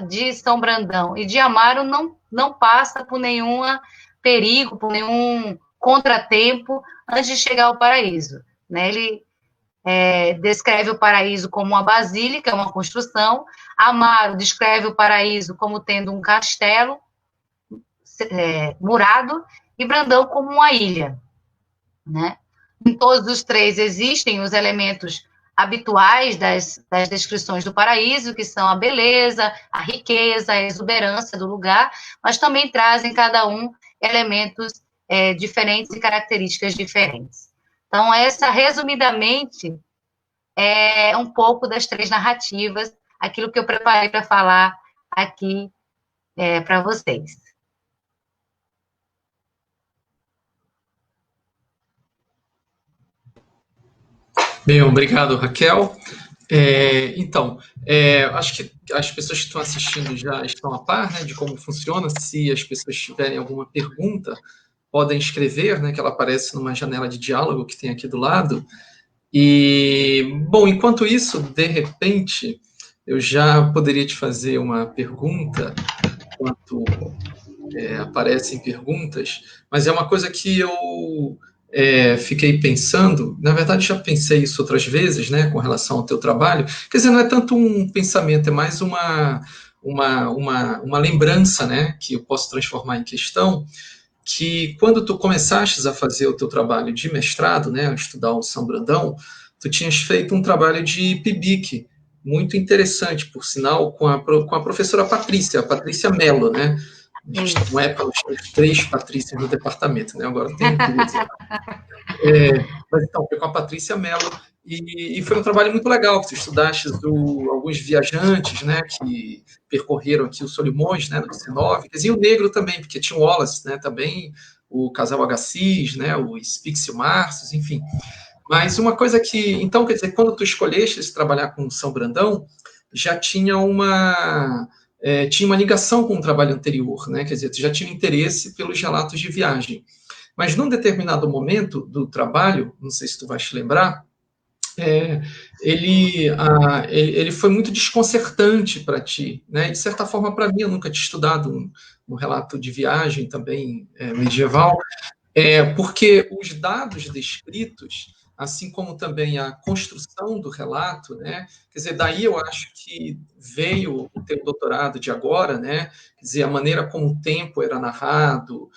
S2: de São Brandão e de Amaro, não passa por nenhum perigo, por nenhum contratempo antes de chegar ao paraíso, né? Ele descreve o paraíso como uma basílica, uma construção. Amaro descreve o paraíso como tendo um castelo murado, e Brandão como uma ilha, né? Em todos os três existem os elementos habituais das descrições do paraíso, que são a beleza, a riqueza, a exuberância do lugar, mas também trazem cada um elementos diferentes e características diferentes. Então, essa, resumidamente, é um pouco das três narrativas, aquilo que eu preparei para falar aqui para vocês.
S1: Bem, obrigado, Raquel. Então, acho que as pessoas que estão assistindo já estão a par, né, de como funciona. Se as pessoas tiverem alguma pergunta, podem escrever, né, que ela aparece numa janela de diálogo que tem aqui do lado. E, bom, enquanto isso, de repente, eu já poderia te fazer uma pergunta, enquanto aparecem perguntas, mas é uma coisa que eu fiquei pensando, na verdade já pensei isso outras vezes, né, com relação ao teu trabalho, quer dizer, não é tanto um pensamento, é mais uma lembrança, né, que eu posso transformar em questão, que quando tu começaste a fazer o teu trabalho de mestrado, né, a estudar o São Brandão, tu tinhas feito um trabalho de PIBIC, muito interessante, por sinal, com a professora Patrícia, a Patrícia Mello, né? Uma época nós tínhamos 3 Patrícias no departamento, né? Agora tem 2. Mas então, foi com a Patrícia Mello, e foi um trabalho muito legal, que tu estudaste alguns viajantes, né, que percorreram aqui os Solimões, né, no 19, e o negro também, porque tinha o Wallace, né, também, o casal Agassiz, né, o Spix e o Marcius, enfim. Mas uma coisa que, então, quer dizer, quando tu escolheste trabalhar com São Brandão, já tinha tinha uma ligação com o trabalho anterior, né, quer dizer, tu já tinha interesse pelos relatos de viagem. Mas num determinado momento do trabalho, não sei se tu vais te lembrar, ele foi muito desconcertante para ti, né? De certa forma, para mim, eu nunca tinha estudado um relato de viagem também medieval, porque os dados descritos, assim como também a construção do relato, né? Quer dizer, daí eu acho que veio o teu doutorado de agora, né? Quer dizer, a maneira como o tempo era narrado,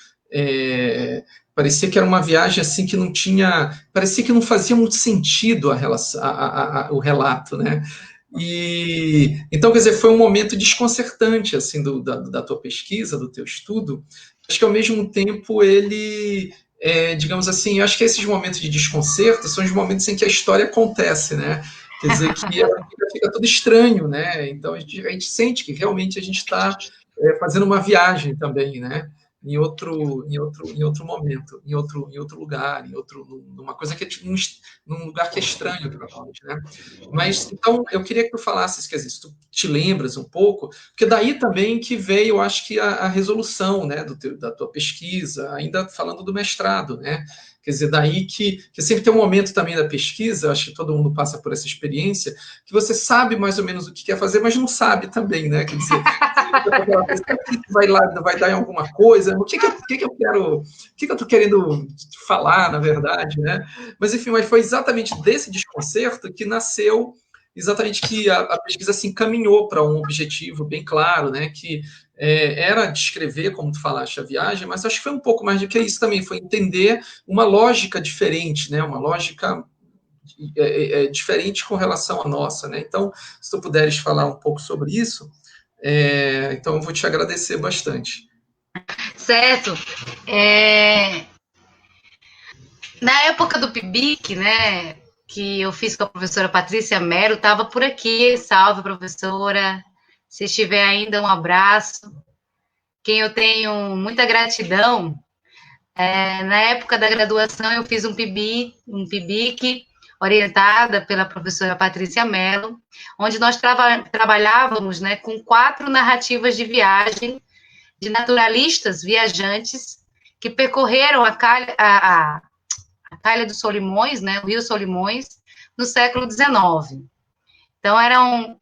S1: parecia que era uma viagem assim que não tinha, parecia que não fazia muito sentido o relato, né? E então, quer dizer, foi um momento desconcertante assim da tua pesquisa, do teu estudo. Acho que ao mesmo tempo ele digamos assim, eu acho que esses momentos de desconcerto são os momentos em que a história acontece, né? Quer dizer, que ela fica tudo estranho, né? Então a gente sente que realmente a gente está fazendo uma viagem também, né? Em outro momento, em outro lugar, numa coisa que num lugar que é estranho para nós, né? Mas então eu queria que tu falasses, quer dizer, se tu te lembras um pouco, porque daí também que veio, eu acho que a resolução, né, da tua pesquisa, ainda falando do mestrado, né? Quer dizer, daí que sempre tem um momento também da pesquisa, acho que todo mundo passa por essa experiência, que você sabe mais ou menos o que quer fazer, mas não sabe também, né? Quer dizer, vai dar em alguma coisa, o que eu quero, o que eu estou querendo falar, na verdade, né? Mas enfim, mas foi exatamente desse desconcerto que nasceu exatamente que a pesquisa se encaminhou para um objetivo bem claro, né? Que era descrever, como tu falaste, a viagem, mas acho que foi um pouco mais do que isso também, foi entender uma lógica diferente, né? Uma lógica diferente com relação à nossa, né? Então, se tu puderes falar um pouco sobre isso, então eu vou te agradecer bastante.
S2: Certo. Na época do PIBIC, né, que eu fiz com a professora Patrícia Mello, estava por aqui. Salve, professora. Se estiver ainda, um abraço. Quem eu tenho muita gratidão. Na época da graduação, eu fiz um PIBIC orientada pela professora Patrícia Mello, onde nós trabalhávamos, né, com 4 narrativas de viagem de naturalistas viajantes que percorreram a Calha dos Solimões, né, o Rio Solimões, no século XIX. Então, eram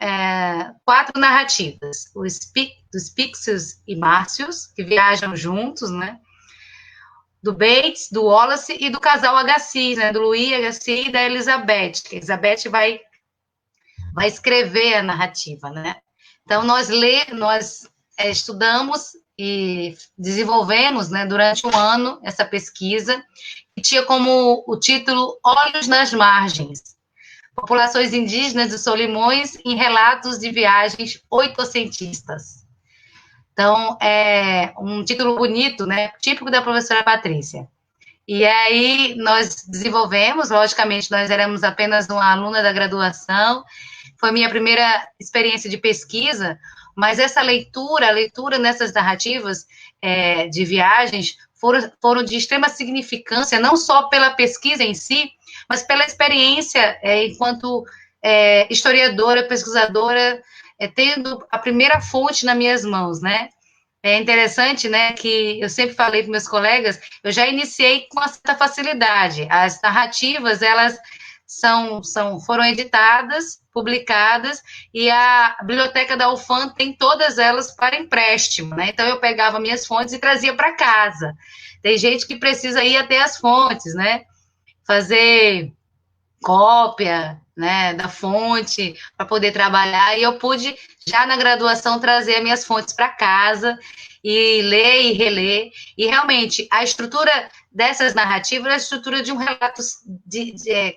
S2: 4 narrativas, dos Pixios e Márcios, que viajam juntos, né, do Bates, do Wallace e do casal Agassiz, né, do Louis Agassiz e da Elizabeth. A Elizabeth vai escrever a narrativa, né? Então, nós estudamos e desenvolvemos, né, durante um ano essa pesquisa, que tinha como o título Olhos nas Margens, Populações Indígenas de Solimões em Relatos de Viagens Oitocentistas. Então, é um título bonito, né, típico da professora Patrícia. E aí nós desenvolvemos, logicamente, nós éramos apenas uma aluna da graduação, foi minha primeira experiência de pesquisa, mas essa a leitura nessas narrativas de viagens foram de extrema significância, não só pela pesquisa em si, mas pela experiência enquanto historiadora, pesquisadora, tendo a primeira fonte nas minhas mãos, né? É interessante, né, que eu sempre falei para meus colegas, eu já iniciei com uma certa facilidade. As narrativas, elas foram editadas, publicadas, e a biblioteca da UFAM tem todas elas para empréstimo, né? Então eu pegava minhas fontes e trazia para casa. Tem gente que precisa ir até as fontes, né? Fazer cópia, né, da fonte para poder trabalhar, e eu pude já na graduação trazer as minhas fontes para casa e ler e reler, e realmente a estrutura dessas narrativas é a estrutura de um relato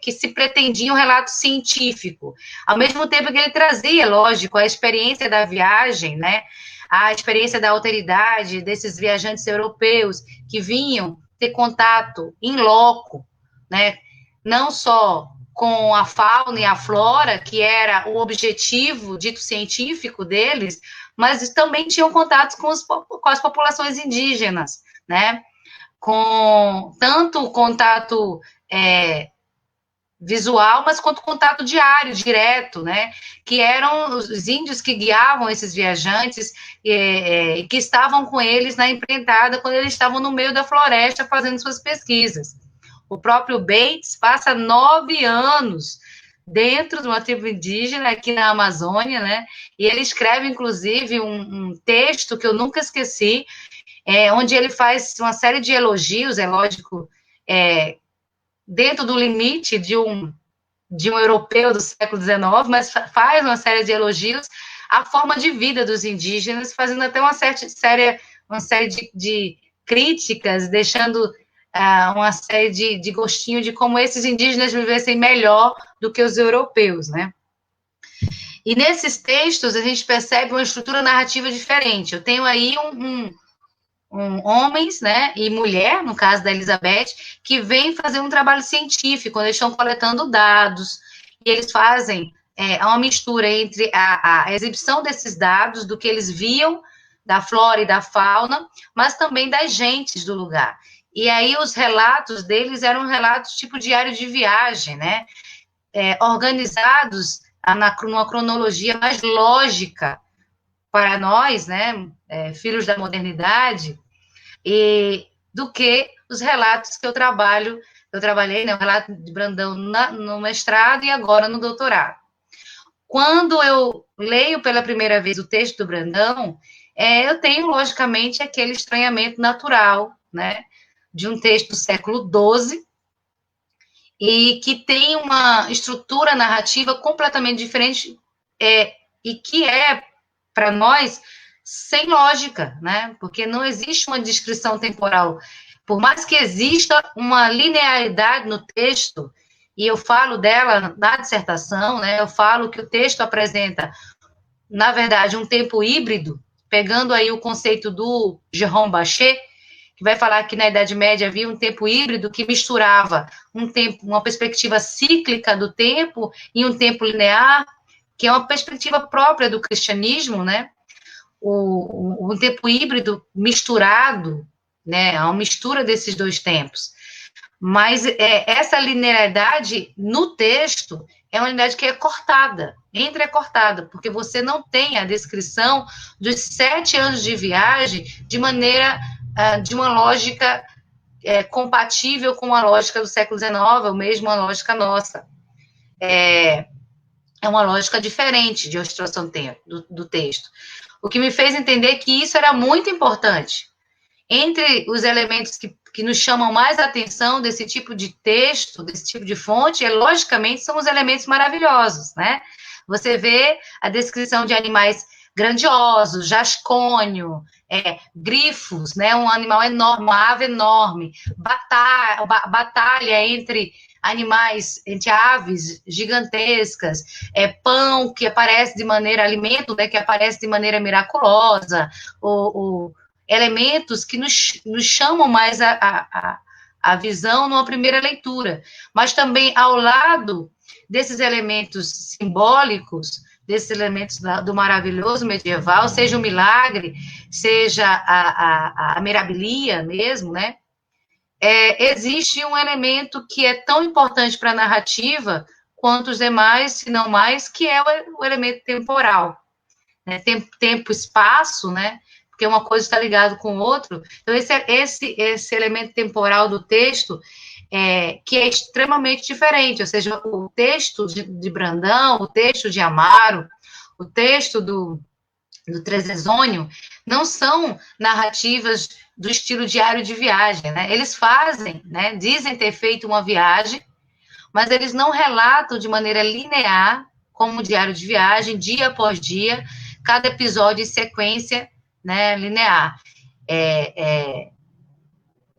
S2: que se pretendia um relato científico, ao mesmo tempo que ele trazia, lógico, a experiência da viagem, né, a experiência da alteridade desses viajantes europeus que vinham ter contato em loco, né, não só com a fauna e a flora, que era o objetivo dito científico deles, mas também tinham contatos com as populações indígenas, né? Com tanto contato visual, mas quanto contato diário, direto, né? Que eram os índios que guiavam esses viajantes e que estavam com eles na empreitada quando eles estavam no meio da floresta fazendo suas pesquisas. O próprio Bates passa 9 anos dentro de uma tribo indígena aqui na Amazônia, né? E ele escreve, inclusive, um texto que eu nunca esqueci, onde ele faz uma série de elogios, é lógico, dentro do limite de um europeu do século XIX, mas faz uma série de elogios à forma de vida dos indígenas, fazendo até uma série de críticas, deixando uma série de gostinho de como esses indígenas vivessem melhor do que os europeus, né? E nesses textos a gente percebe uma estrutura narrativa diferente. Eu tenho aí homens, né, e mulher, no caso da Elizabeth, que vem fazer um trabalho científico, quando eles estão coletando dados, e eles fazem uma mistura entre a exibição desses dados, do que eles viam, da flora e da fauna, mas também das gentes do lugar. E aí os relatos deles eram relatos tipo diário de viagem, né, organizados numa cronologia mais lógica para nós, né, filhos da modernidade, do que os relatos que eu trabalhei, né, o relato de Brandão no mestrado e agora no doutorado. Quando eu leio pela primeira vez o texto do Brandão, eu tenho, logicamente, aquele estranhamento natural, né, de um texto do século XII, e que tem uma estrutura narrativa completamente diferente, e que para nós, sem lógica, né? Porque não existe uma descrição temporal. Por mais que exista uma linearidade no texto, e eu falo dela na dissertação, né? Eu falo que o texto apresenta, na verdade, um tempo híbrido, pegando aí o conceito do Jérôme Bachet, que vai falar que na Idade Média havia um tempo híbrido que misturava uma perspectiva cíclica do tempo e um tempo linear, que é uma perspectiva própria do cristianismo, né? Um tempo híbrido misturado, né? A mistura desses dois tempos. Mas essa linearidade no texto é uma unidade que é cortada, entrecortada, porque você não tem a descrição dos 7 anos de viagem de uma lógica compatível com a lógica do século XIX, ou mesmo a lógica nossa. É uma lógica diferente de obstrução do texto. O que me fez entender que isso era muito importante. Entre os elementos que nos chamam mais a atenção desse tipo de texto, desse tipo de fonte, logicamente, são os elementos maravilhosos, né? Você vê a descrição de animais grandiosos, jascônio, grifos, né? Um animal enorme, uma ave enorme, batalha entre animais, entre aves gigantescas, pão que aparece de maneira, alimento, né, que aparece de maneira miraculosa, elementos que nos chamam mais a visão numa primeira leitura, mas também ao lado desses elementos simbólicos, desses elementos do maravilhoso medieval, seja o milagre, seja a mirabilia mesmo, né? Existe um elemento que é tão importante para a narrativa quanto os demais, se não mais, que é o elemento temporal, né? Tempo, espaço, né? porque uma coisa está ligada com o outro. Então, esse elemento temporal do texto que é extremamente diferente, ou seja, o texto de Brandão, o texto de Amaro, o texto do Trezesônio, não são narrativas do estilo diário de viagem, né? Eles fazem, né, dizem ter feito uma viagem, mas eles não relatam de maneira linear, como diário de viagem, dia após dia, cada episódio em sequência, né, linear.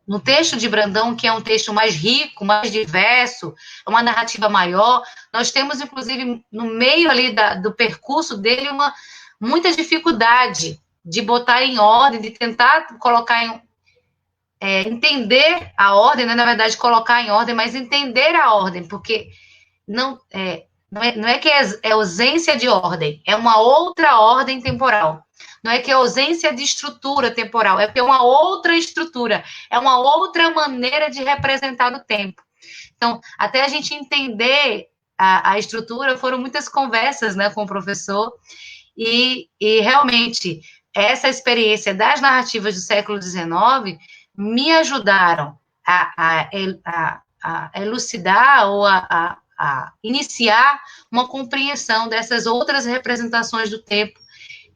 S2: No texto de Brandão, que é um texto mais rico, mais diverso, uma narrativa maior, nós temos, inclusive, no meio ali do percurso dele, muita dificuldade de botar em ordem, de tentar colocar entender a ordem, né? Na verdade, colocar em ordem, mas entender a ordem, porque não é que é ausência de ordem, é uma outra ordem temporal. Não é que é ausência de estrutura temporal, é que é uma outra estrutura, é uma outra maneira de representar o tempo. Então, até a gente entender a estrutura, foram muitas conversas, né, com o professor, e realmente, essa experiência das narrativas do século XIX me ajudaram a elucidar ou a iniciar uma compreensão dessas outras representações do tempo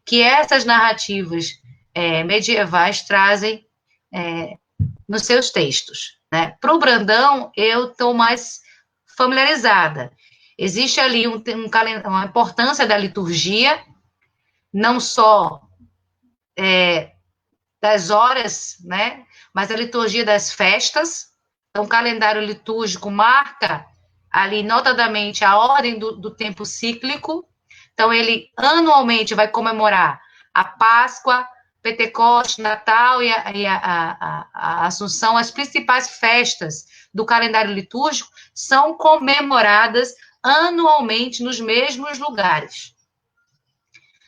S2: que essas narrativas medievais trazem nos seus textos. Né? Para o Brandão, eu estou mais familiarizada. Existe ali uma importância da liturgia, não só das horas, né, mas a liturgia das festas. Então, o calendário litúrgico marca ali, notadamente, a ordem do tempo cíclico. Então, ele anualmente vai comemorar a Páscoa, Pentecoste, Natal e a Assunção. As principais festas do calendário litúrgico são comemoradas anualmente nos mesmos lugares.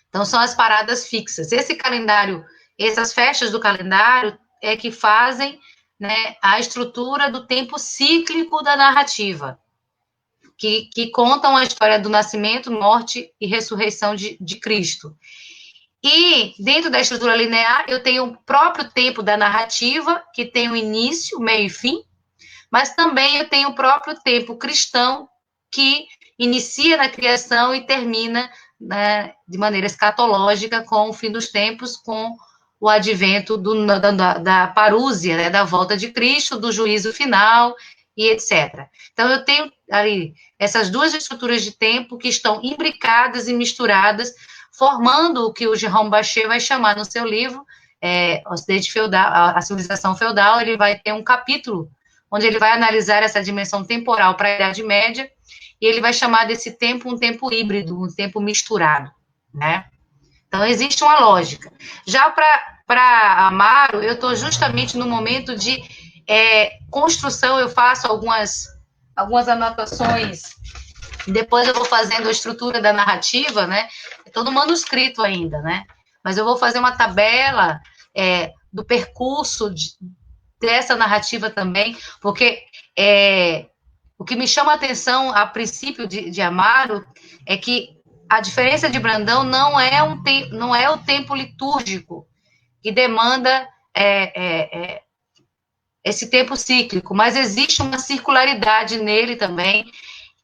S2: Então, são as paradas fixas. Esse calendário, essas festas do calendário é que fazem, né, a estrutura do tempo cíclico da narrativa, que contam a história do nascimento, morte e ressurreição de Cristo. E, dentro da estrutura linear, eu tenho o próprio tempo da narrativa, que tem o início, meio e fim, mas também eu tenho o próprio tempo cristão, que inicia na criação e termina, né, de maneira escatológica com o fim dos tempos, com o advento da parúzia, né, da volta de Cristo, do juízo final e etc. Então, eu tenho ali essas duas estruturas de tempo que estão imbricadas e misturadas, formando o que o Jérôme Bachet vai chamar no seu livro, Ocidente Feudal, a Civilização Feudal. Ele vai ter um capítulo onde ele vai analisar essa dimensão temporal para a Idade Média, e ele vai chamar desse tempo um tempo híbrido, um tempo misturado, né? Então, existe uma lógica. Já para Amaro, eu estou justamente no momento de construção, eu faço algumas anotações, depois eu vou fazendo a estrutura da narrativa, né? Estou no manuscrito ainda, né? Mas eu vou fazer uma tabela do percurso dessa narrativa também, porque o que me chama a atenção, a princípio, de Amaro, é que a diferença de Brandão não é o tempo litúrgico que demanda esse tempo cíclico, mas existe uma circularidade nele também,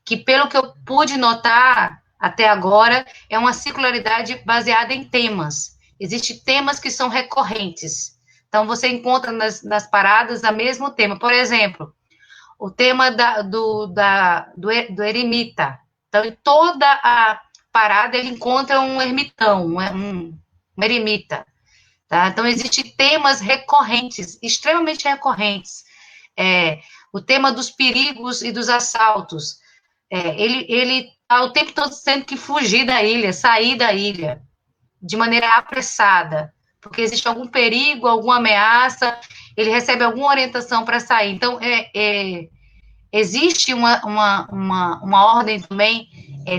S2: que, pelo que eu pude notar até agora, é uma circularidade baseada em temas. Existem temas que são recorrentes. Então, você encontra nas paradas o mesmo tema. Por exemplo, o tema do eremita. Então, em toda a parada, ele encontra um ermitão, um eremita. Tá? Então, existem temas recorrentes, extremamente recorrentes. O tema dos perigos e dos assaltos. Ele está o tempo todo tendo que fugir da ilha, sair da ilha, de maneira apressada, porque existe algum perigo, alguma ameaça, ele recebe alguma orientação para sair. Então, existe uma ordem também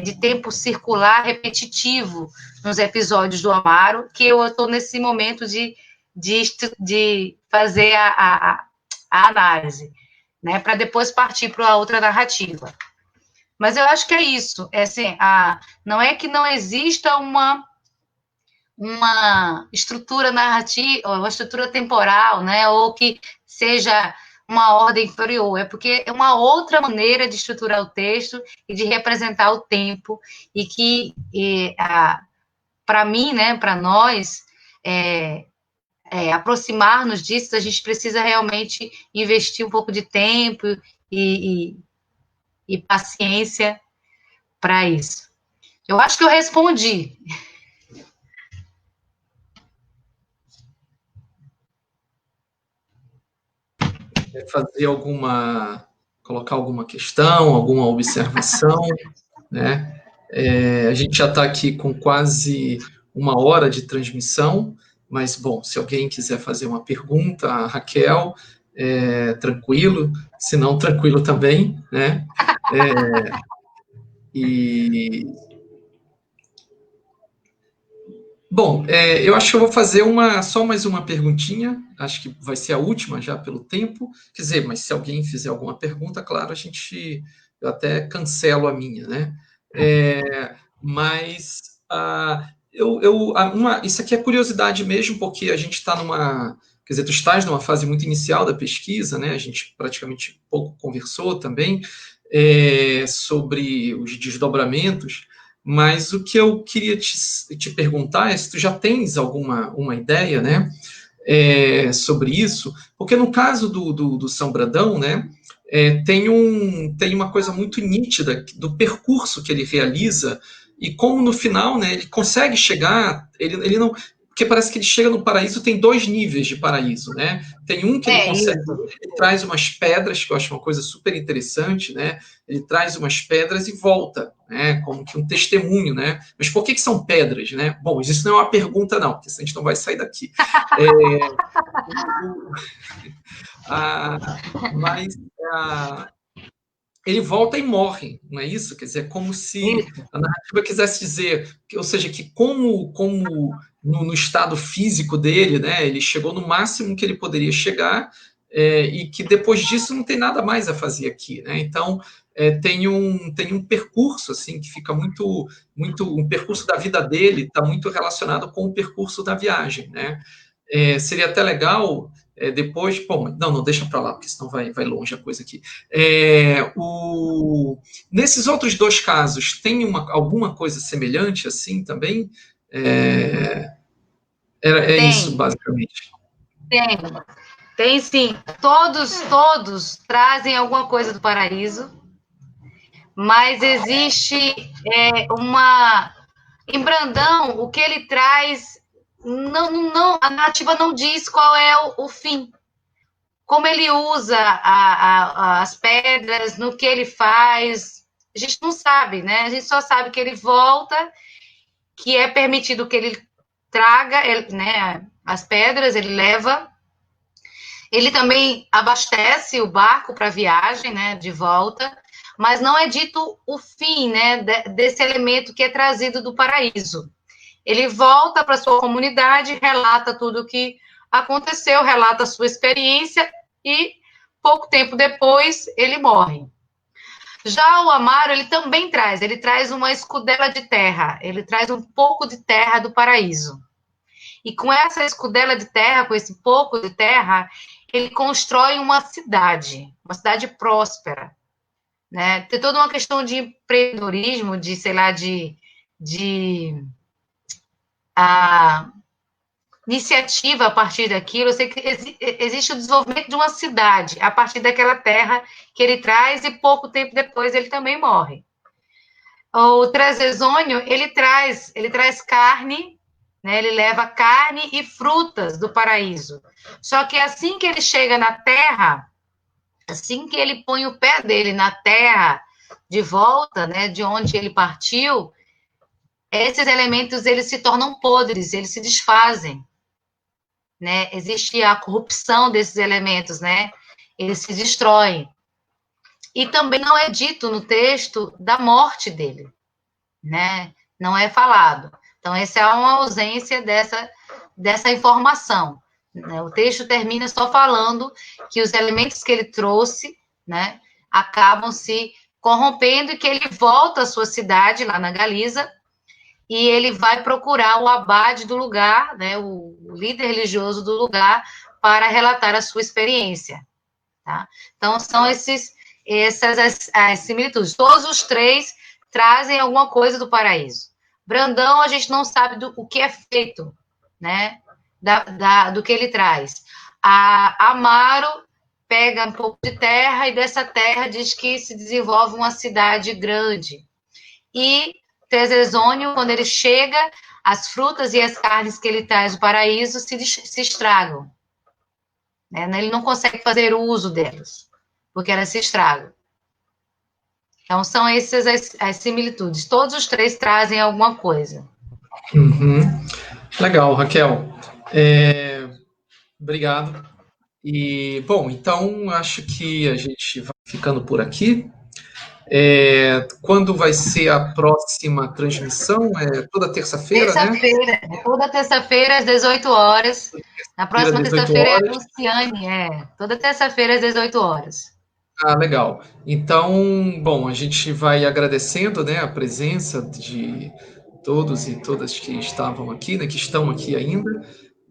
S2: de tempo circular repetitivo nos episódios do Amaro, que eu estou nesse momento de fazer a análise, né, para depois partir para a outra narrativa. Mas eu acho que é isso. Assim, não é que não exista uma estrutura narrativa, uma estrutura temporal, né, ou que seja uma ordem inferior, é porque é uma outra maneira de estruturar o texto e de representar o tempo, e que, para mim, né, para nós, aproximar-nos disso, a gente precisa realmente investir um pouco de tempo e paciência para isso. Eu acho que eu respondi.
S1: Colocar alguma questão, alguma observação, né? A gente já está aqui com quase 1 hora de transmissão, mas, bom, se alguém quiser fazer uma pergunta, a Raquel, tranquilo, se não, tranquilo também, né? E Bom, eu acho que eu vou fazer só mais uma perguntinha, acho que vai ser a última já pelo tempo. Quer dizer, mas se alguém fizer alguma pergunta, claro, eu até cancelo a minha, né? Mas isso aqui é curiosidade mesmo, porque a gente está quer dizer, tu estás numa fase muito inicial da pesquisa, né? A gente praticamente pouco conversou também sobre os desdobramentos. Mas o que eu queria te perguntar é se tu já tens uma ideia, né, sobre isso, porque no caso do São Brandão, né, tem uma coisa muito nítida do percurso que ele realiza e como no final, né, ele consegue chegar, ele não, porque parece que ele chega no paraíso, tem 2 níveis de paraíso, né? Tem um que ele consegue, ele traz umas pedras, que eu acho uma coisa super interessante, né? Ele traz umas pedras e volta, né? Como que um testemunho, né? Mas por que são pedras, né? Bom, isso não é uma pergunta, não, porque a gente não vai sair daqui. Mas ele volta e morre, não é isso? Quer dizer, é como se a narrativa quisesse dizer, ou seja, que como no estado físico dele, né, ele chegou no máximo que ele poderia chegar, e que depois disso não tem nada mais a fazer aqui, né? Então tem um percurso assim que fica muito um percurso da vida dele está muito relacionado com o percurso da viagem, né? Seria até legal depois, bom, não deixa para lá, porque senão vai longe a coisa aqui. Nesses outros 2 casos, tem alguma coisa semelhante assim também? Isso, basicamente.
S2: Tem sim. Todos trazem alguma coisa do paraíso, mas existe em Brandão, o que ele traz, a narrativa não diz qual é o fim. Como ele usa as pedras, no que ele faz, a gente não sabe, né? A gente só sabe que ele volta, que é permitido que ele traga, né, as pedras, ele leva. Ele também abastece o barco para a viagem, né, de volta, mas não é dito o fim, né, desse elemento que é trazido do paraíso. Ele volta para sua comunidade, relata tudo o que aconteceu, relata a sua experiência e pouco tempo depois ele morre. Já o Amaro, ele também ele traz uma escudela de terra, ele traz um pouco de terra do paraíso. E com essa escudela de terra, com esse pouco de terra, ele constrói uma cidade próspera, né? Tem toda uma questão de empreendedorismo, de, sei lá, a iniciativa a partir daquilo. Eu sei que existe o desenvolvimento de uma cidade a partir daquela terra que ele traz e pouco tempo depois ele também morre. O Trezezônio, ele traz carne, né? Ele leva carne e frutas do paraíso. Só que assim que ele chega na terra, assim que ele põe o pé dele na terra de volta, né, de onde ele partiu, esses elementos eles se tornam podres, eles se desfazem, né? Existe a corrupção desses elementos, né? Eles se destroem. E também não é dito no texto da morte dele, né? Não é falado. Então, essa é uma ausência dessa informação. Né? O texto termina só falando que os elementos que ele trouxe, né, acabam se corrompendo e que ele volta à sua cidade, lá na Galiza, e ele vai procurar o abade do lugar, né, o líder religioso do lugar, para relatar a sua experiência. Tá? Então, são essas as similitudes. Todos os três trazem alguma coisa do paraíso. Brandão, a gente não sabe o que é feito, né? Do que ele traz. A Amaro pega um pouco de terra e dessa terra diz que se desenvolve uma cidade grande. E Tesezônio, quando ele chega, as frutas e as carnes que ele traz do paraíso se estragam. Né? Ele não consegue fazer uso delas, porque elas se estragam. Então, são essas as similitudes. Todos os três trazem alguma coisa.
S1: Uhum. Legal, Raquel. Obrigado. E, bom, então acho que a gente vai ficando por aqui. Quando vai ser a próxima transmissão? É toda terça-feira, né?
S2: Terça-feira, toda terça-feira às 18 horas. Na próxima
S1: 18
S2: terça-feira é a
S1: horas.
S2: Luciane, toda terça-feira às 18 horas.
S1: Ah, legal. Então, bom, a gente vai agradecendo, né, a presença de todos e todas que estavam aqui, né, que estão aqui ainda.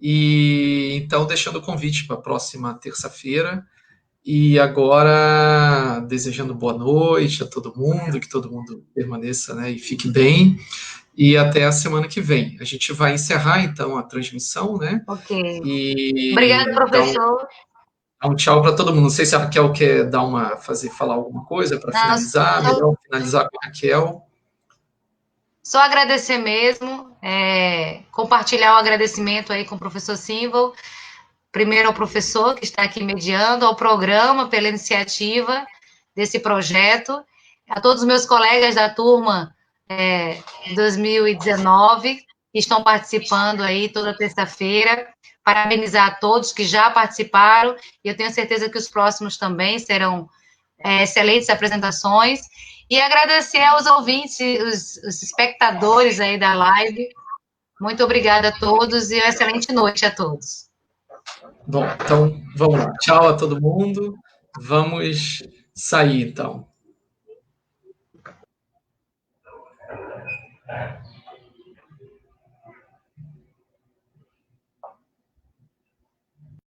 S1: E então, deixando o convite para a próxima terça-feira. E agora, desejando boa noite a todo mundo, que todo mundo permaneça, né, e fique bem. E até a semana que vem. A gente vai encerrar, então, a transmissão, né?
S2: Ok.
S1: E
S2: Obrigada,
S1: então,
S2: professor.
S1: um tchau para todo mundo. Não sei se a Raquel quer falar alguma coisa para
S2: Não,
S1: finalizar. Melhor finalizar com a Raquel.
S2: só agradecer mesmo, compartilhar o agradecimento aí com o professor Simbal, primeiro ao professor que está aqui mediando, ao programa pela iniciativa desse projeto, a todos os meus colegas da turma 2019 que estão participando aí toda terça-feira, parabenizar a todos que já participaram, e eu tenho certeza que os próximos também serão excelentes apresentações, e agradecer aos ouvintes, os espectadores aí da live. Muito obrigada a todos e uma excelente noite a todos.
S1: Bom, então vamos lá. Tchau a todo mundo. Vamos sair então.